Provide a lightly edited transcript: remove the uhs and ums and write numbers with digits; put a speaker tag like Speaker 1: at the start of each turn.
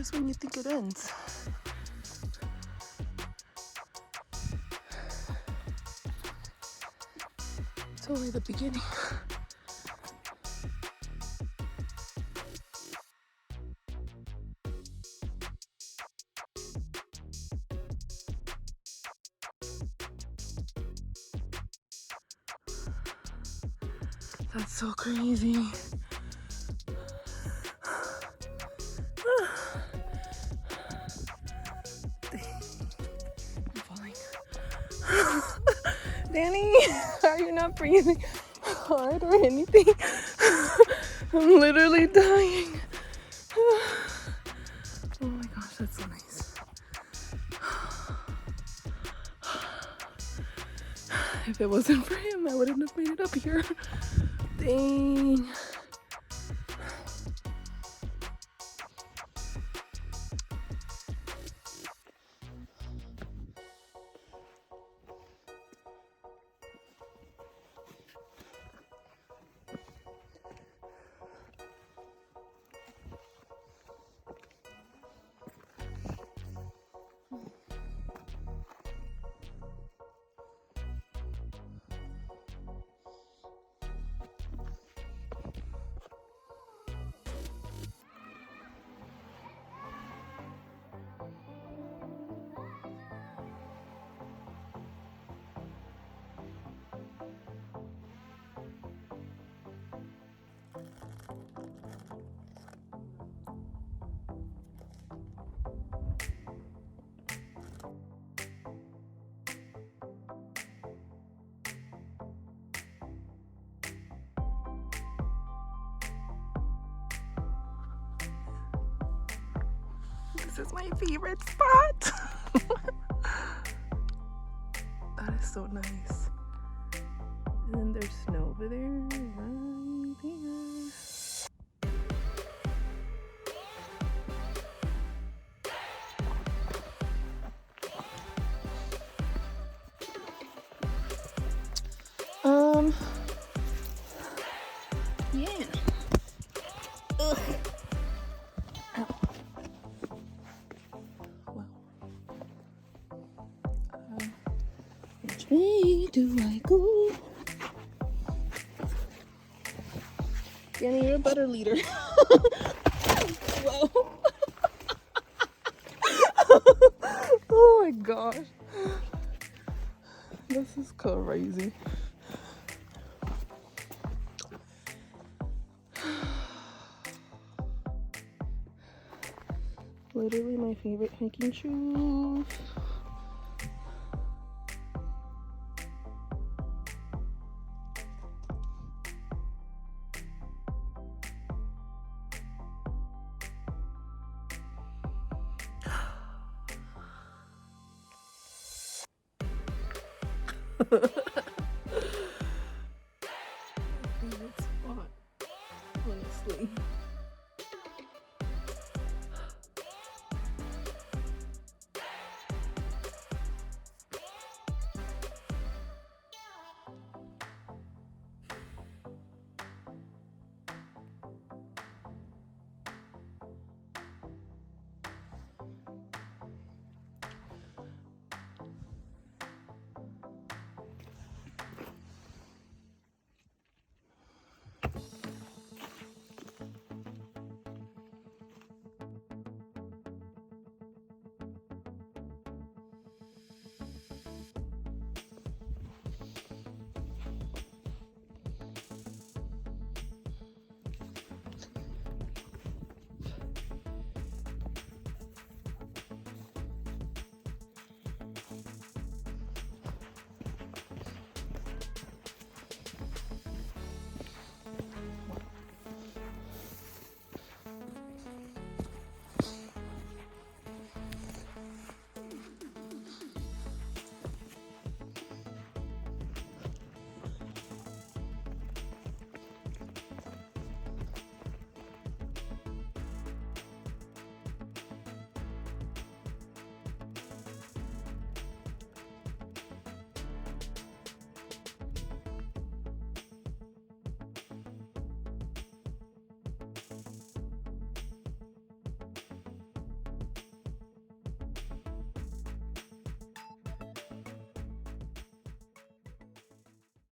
Speaker 1: is when you think it ends. It's only the beginning. That's so crazy. I'm falling. Danny, are you not breathing hard or anything? I'm literally dying. Oh my gosh, that's so nice. If it wasn't for him, I wouldn't have made it up here. Dang. This is my favorite spot. That is so nice. And then there's snow over there, right there. Yeah. Ugh. Ow. Wow. Which way do I go? Danny, you're a better leader. Whoa. Oh my gosh. This is crazy. Literally my favorite hiking shoes.